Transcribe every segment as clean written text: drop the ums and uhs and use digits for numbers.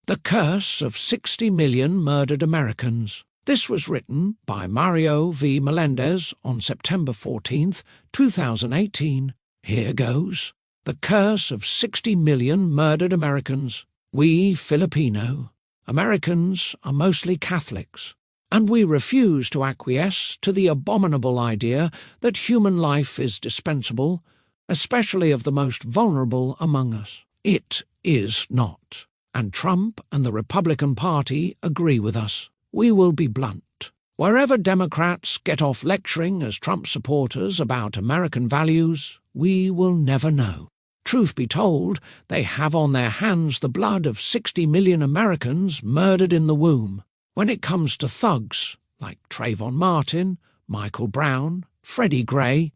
The Curse of 60 Million Murdered Americans. This was written by Mario V. Melendez on September 14, 2018. Here goes. The Curse of 60 Million Murdered Americans. We Filipino Americans are mostly Catholics, and we refuse to acquiesce to the abominable idea that human life is dispensable, especially of the most vulnerable among us. It is not. And Trump and the Republican Party agree with us. We will be blunt. Wherever Democrats get off lecturing as Trump supporters about American values, we will never know. Truth be told, they have on their hands the blood of 60 million Americans murdered in the womb. When it comes to thugs like Trayvon Martin, Michael Brown, Freddie Gray,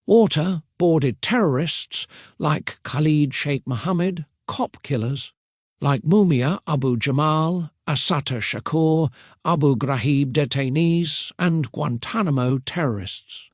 waterboarded terrorists like Khalid Sheikh Mohammed, cop killers like Mumia Abu Jamal, Assata Shakur, Abu Ghraib detainees, and Guantanamo terrorists.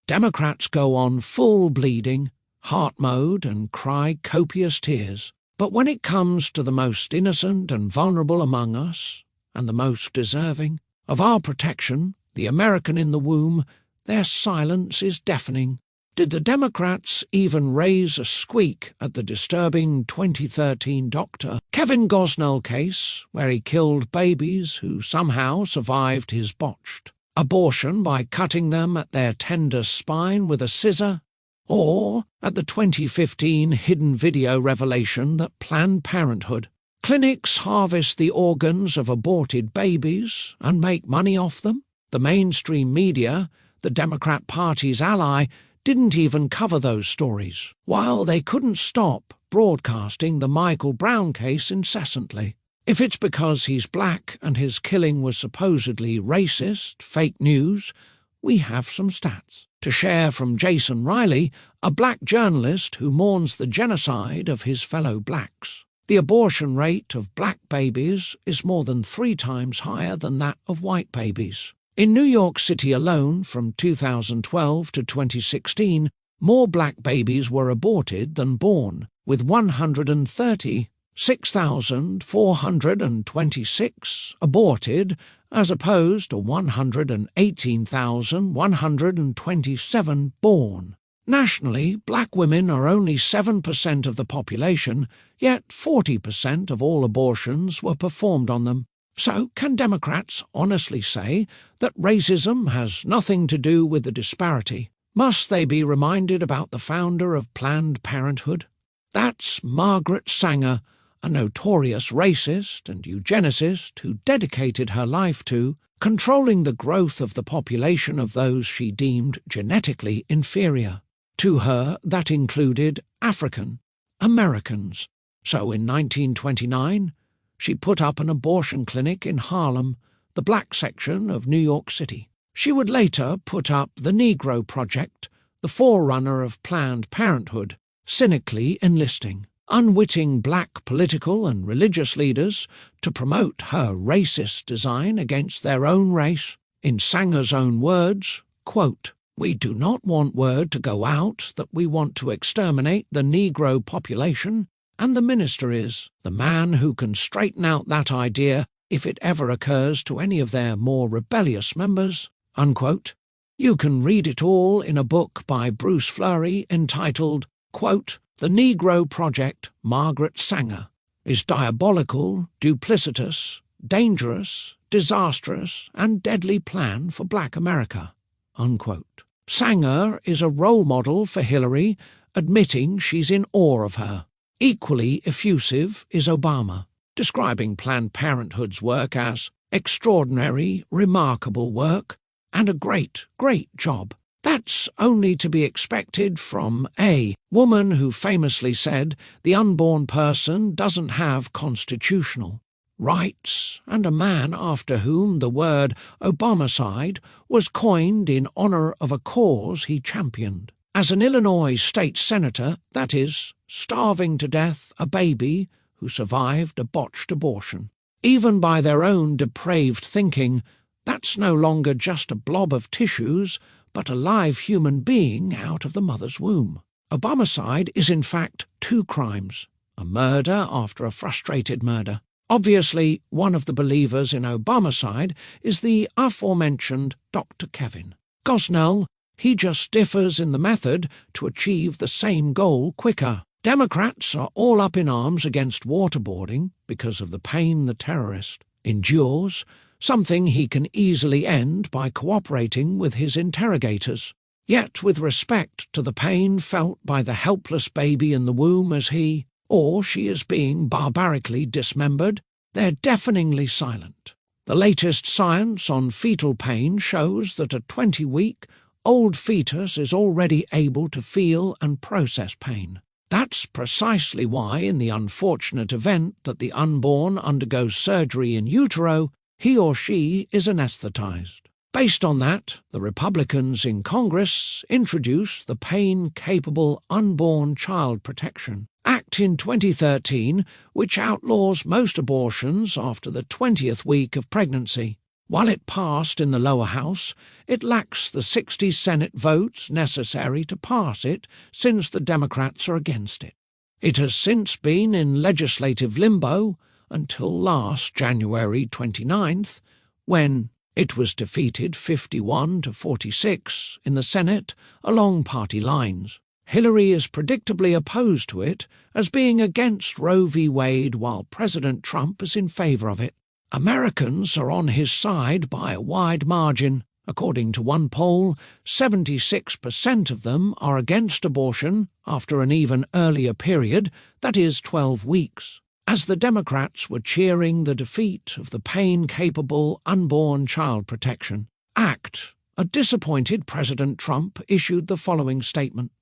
Democrats go on full bleeding, heart mode, and cry copious tears. But when it comes to the most innocent and vulnerable among us, and the most deserving of our protection, the American in the womb, their silence is deafening. Did the Democrats even raise a squeak at the disturbing 2013 Dr. Kevin Gosnell case, where he killed babies who somehow survived his botched abortion by cutting them at their tender spine with a scissor? Or at the 2015 hidden video revelation that Planned Parenthood clinics harvest the organs of aborted babies and make money off them? The mainstream media, the Democrat Party's ally, didn't even cover those stories, while they couldn't stop broadcasting the Michael Brown case incessantly. If it's because he's black and his killing was supposedly racist, fake news, we have some stats to share from Jason Riley, a black journalist who mourns the genocide of his fellow blacks. The abortion rate of black babies is more than 3 times higher than that of white babies. In New York City alone, from 2012 to 2016, more black babies were aborted than born, with 136,426 aborted, as opposed to 118,127 born. Nationally, black women are only 7% of the population, yet 40% of all abortions were performed on them. So, can Democrats honestly say that racism has nothing to do with the disparity? Must they be reminded about the founder of Planned Parenthood? That's Margaret Sanger, a notorious racist and eugenicist who dedicated her life to controlling the growth of the population of those she deemed genetically inferior. To her, that included African Americans. So in 1929, she put up an abortion clinic in Harlem, the black section of New York City. She would later put up the Negro Project, the forerunner of Planned Parenthood, cynically enlisting unwitting black political and religious leaders to promote her racist design against their own race. In Sanger's own words, quote, "We do not want word to go out that we want to exterminate the Negro population, and the minister is the man who can straighten out that idea if it ever occurs to any of their more rebellious members," unquote. You can read it all in a book by Bruce Fleury entitled, quote, "The Negro Project, Margaret Sanger, is diabolical, duplicitous, dangerous, disastrous, and deadly plan for black America," unquote. Sanger is a role model for Hillary, admitting she's in awe of her. Equally effusive is Obama, describing Planned Parenthood's work as extraordinary, remarkable work, and a great, great job. That's only to be expected from a woman who famously said the unborn person doesn't have constitutional rights, and a man after whom the word Obamacide was coined in honor of a cause he championed. As an Illinois state senator, that is, starving to death a baby who survived a botched abortion. Even by their own depraved thinking, that's no longer just a blob of tissues, but a live human being out of the mother's womb. Obamacide is in fact 2 crimes, a murder after a frustrated murder. Obviously, one of the believers in Obamacide is the aforementioned Dr. Kevin Gosnell. He just differs in the method to achieve the same goal quicker. Democrats are all up in arms against waterboarding because of the pain the terrorist endures, something he can easily end by cooperating with his interrogators. Yet with respect to the pain felt by the helpless baby in the womb as he or she is being barbarically dismembered, they're deafeningly silent. The latest science on fetal pain shows that a 20-week-old fetus is already able to feel and process pain. That's precisely why, in the unfortunate event that the unborn undergoes surgery in utero, he or she is anesthetized. Based on that, the Republicans in Congress introduced the Pain-Capable Unborn Child Protection Act in 2013, which outlaws most abortions after the 20th week of pregnancy. While it passed in the lower house, it lacks the 60 Senate votes necessary to pass it, since the Democrats are against it. It has since been in legislative limbo until last January 29th, when it was defeated 51-46 in the Senate along party lines. Hillary is predictably opposed to it as being against Roe v. Wade, while President Trump is in favor of it. Americans are on his side by a wide margin. According to one poll, 76% of them are against abortion after an even earlier period, that is 12 weeks. As the Democrats were cheering the defeat of the Pain-Capable Unborn Child Protection Act, a disappointed President Trump issued the following statement.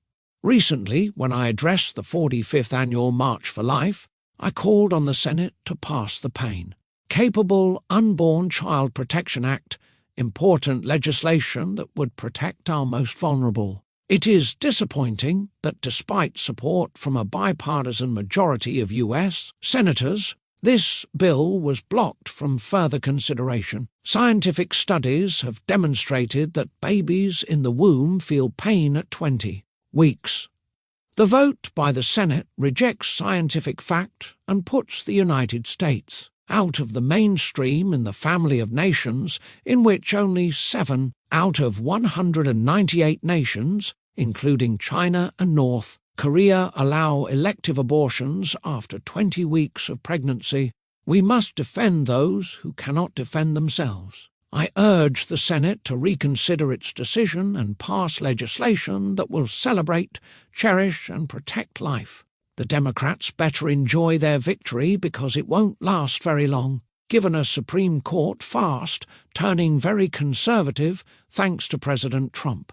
Recently, when I addressed the 45th Annual March for Life, I called on the Senate to pass the Pain-Capable Unborn Child Protection Act, important legislation that would protect our most vulnerable. It is disappointing that despite support from a bipartisan majority of U.S. senators, this bill was blocked from further consideration. Scientific studies have demonstrated that babies in the womb feel pain at 20 weeks. The vote by the Senate rejects scientific fact and puts the United States out of the mainstream in the family of nations in which only 7 out of 198 nations, including China and North Korea, allow elective abortions after 20 weeks of pregnancy. We must defend those who cannot defend themselves. I urge the Senate to reconsider its decision and pass legislation that will celebrate, cherish, and protect life. The Democrats better enjoy their victory because it won't last very long, given a Supreme Court fast turning very conservative thanks to President Trump.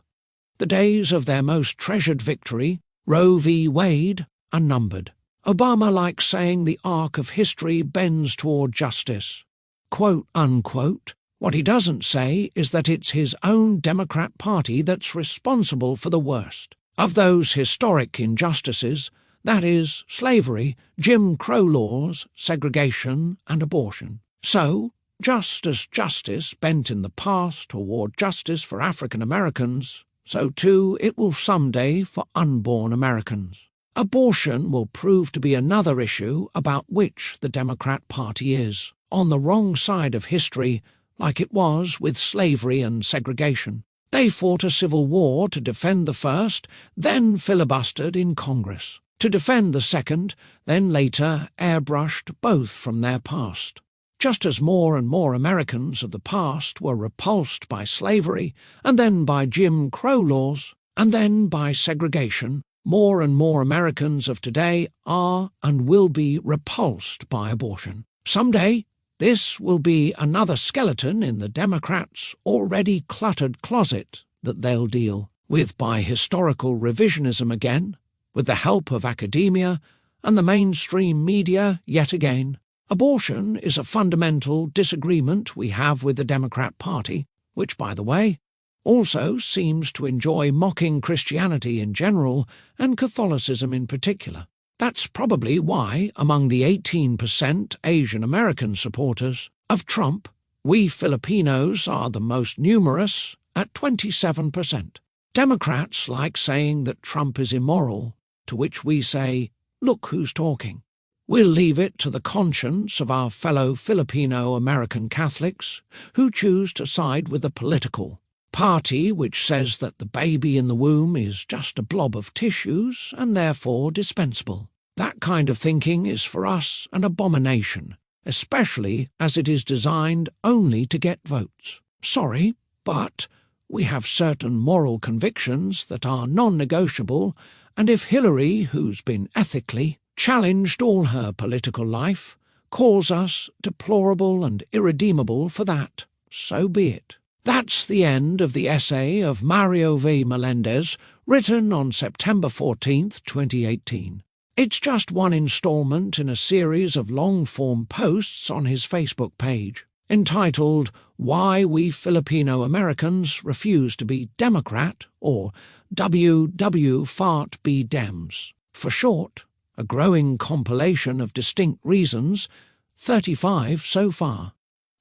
The days of their most treasured victory, Roe v. Wade, are numbered. Obama likes saying the arc of history bends toward justice. Quote, unquote. What he doesn't say is that it's his own Democrat Party that's responsible for the worst of those historic injustices, that is, slavery, Jim Crow laws, segregation, and abortion. So, just as justice bent in the past toward justice for African Americans, so too it will someday for unborn Americans. Abortion will prove to be another issue about which the Democrat Party is on the wrong side of history, like it was with slavery and segregation. They fought a civil war to defend the first, then filibustered in Congress to defend the second, then later airbrushed both from their past. Just as more and more Americans of the past were repulsed by slavery, and then by Jim Crow laws, and then by segregation, more and more Americans of today are and will be repulsed by abortion. Someday, this will be another skeleton in the Democrats' already cluttered closet that they'll deal with by historical revisionism again, with the help of academia and the mainstream media yet again. Abortion is a fundamental disagreement we have with the Democrat Party, which, by the way, also seems to enjoy mocking Christianity in general and Catholicism in particular. That's probably why, among the 18% Asian American supporters of Trump, we Filipinos are the most numerous at 27%. Democrats like saying that Trump is immoral, to which we say, look who's talking. We'll leave it to the conscience of our fellow Filipino-American Catholics who choose to side with the political party which says that the baby in the womb is just a blob of tissues and therefore dispensable. That kind of thinking is for us an abomination, especially as it is designed only to get votes. Sorry, but we have certain moral convictions that are non-negotiable, and if Hillary, who's been ethically challenged all her political life, calls us deplorable and irredeemable for that, so be it. That's the end of the essay of Mario V. Melendez, written on September 14th, 2018. It's just one installment in a series of long-form posts on his Facebook page, entitled Why We Filipino Americans Refuse to Be Democrat, or WW Fart Be Dems. For short, a growing compilation of distinct reasons, 35 so far,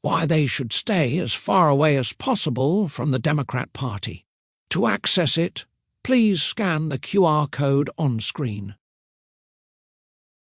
why they should stay as far away as possible from the Democrat Party. To access it, please scan the QR code on screen.